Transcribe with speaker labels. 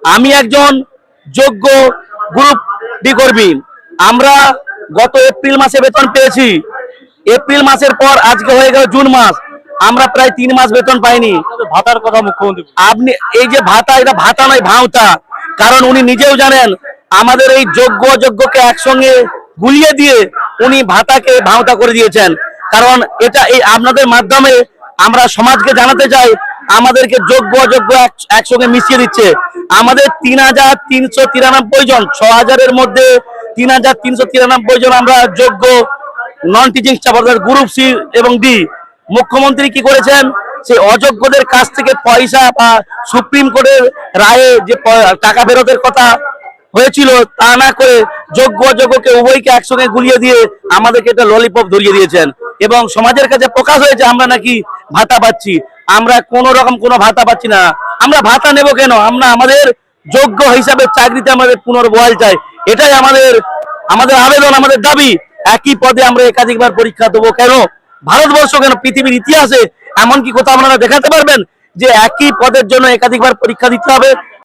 Speaker 1: আমি একজন যোগ্য গ্রুপ ডি কর্মী। আমরা গত এপ্রিল মাসে বেতন পেয়েছি। এপ্রিল মাসের পর আজকে হয়ে গেল জুন মাস, আমরা প্রায় 3 মাস বেতন পাইনি।
Speaker 2: ভাতার কথা মুখ্যমন্ত্রী
Speaker 1: আপনি এই যে ভাতা, এটা ভাতা নয় ভাওতা। কারণ উনি নিজেও জানেন আমাদের এই যোগ্য অযোগ্যকে একসঙ্গে গুলিয়ে দিয়ে উনি ভাতাকে ভাওতা করে দিয়েছেন। কারণ এটা এই আপনাদের মাধ্যমে আমরা সমাজকে জানাতে চাই, আমাদেরকে যোগ্য অযোগ্য একসঙ্গে মিশিয়ে দিচ্ছে। আমাদের 3,393 জন, 6,000-এর মধ্যে 3,393 জন আমরা যোগ্য নন টিচিং স্টাফ অর্থাৎ গ্রুপ সি এবং ডি। মুখ্যমন্ত্রী কি করেছেন, সেই অযোগ্যদের কাছ থেকে পয়সা বা সুপ্রিম কোর্টের রায়ে যে টাকা ফেরতের কথা হয়েছিল তা না করে যোগ্য অযোগ্যকে উভয়কে একসঙ্গে গুলিয়ে দিয়ে আমাদেরকে একটা ললিপপ ধরিয়ে দিয়েছেন এবং সমাজের কাছে প্রকাশ হয়েছে আমরা নাকি ভাতা পাচ্ছি। আমরা কোন রকম কোনো ভাতা পাচ্ছি না। আমরা ভাতা নেব কেন? আমরা আমাদের যোগ্য হিসাবে চাকরিতে আমাদের পুনর্বহাল চাই। এটাই আমাদের আমাদের আবেদন, আমাদের দাবি। একই পদে আমরা একাধিকবার পরীক্ষা দেবো কেন? ভারতবর্ষ কেন, পৃথিবীর ইতিহাসে এমন কি কোথাও আপনারা দেখাতে পারবেন যে একই পদের জন্য একাধিকবার পরীক্ষা দিতে হবে?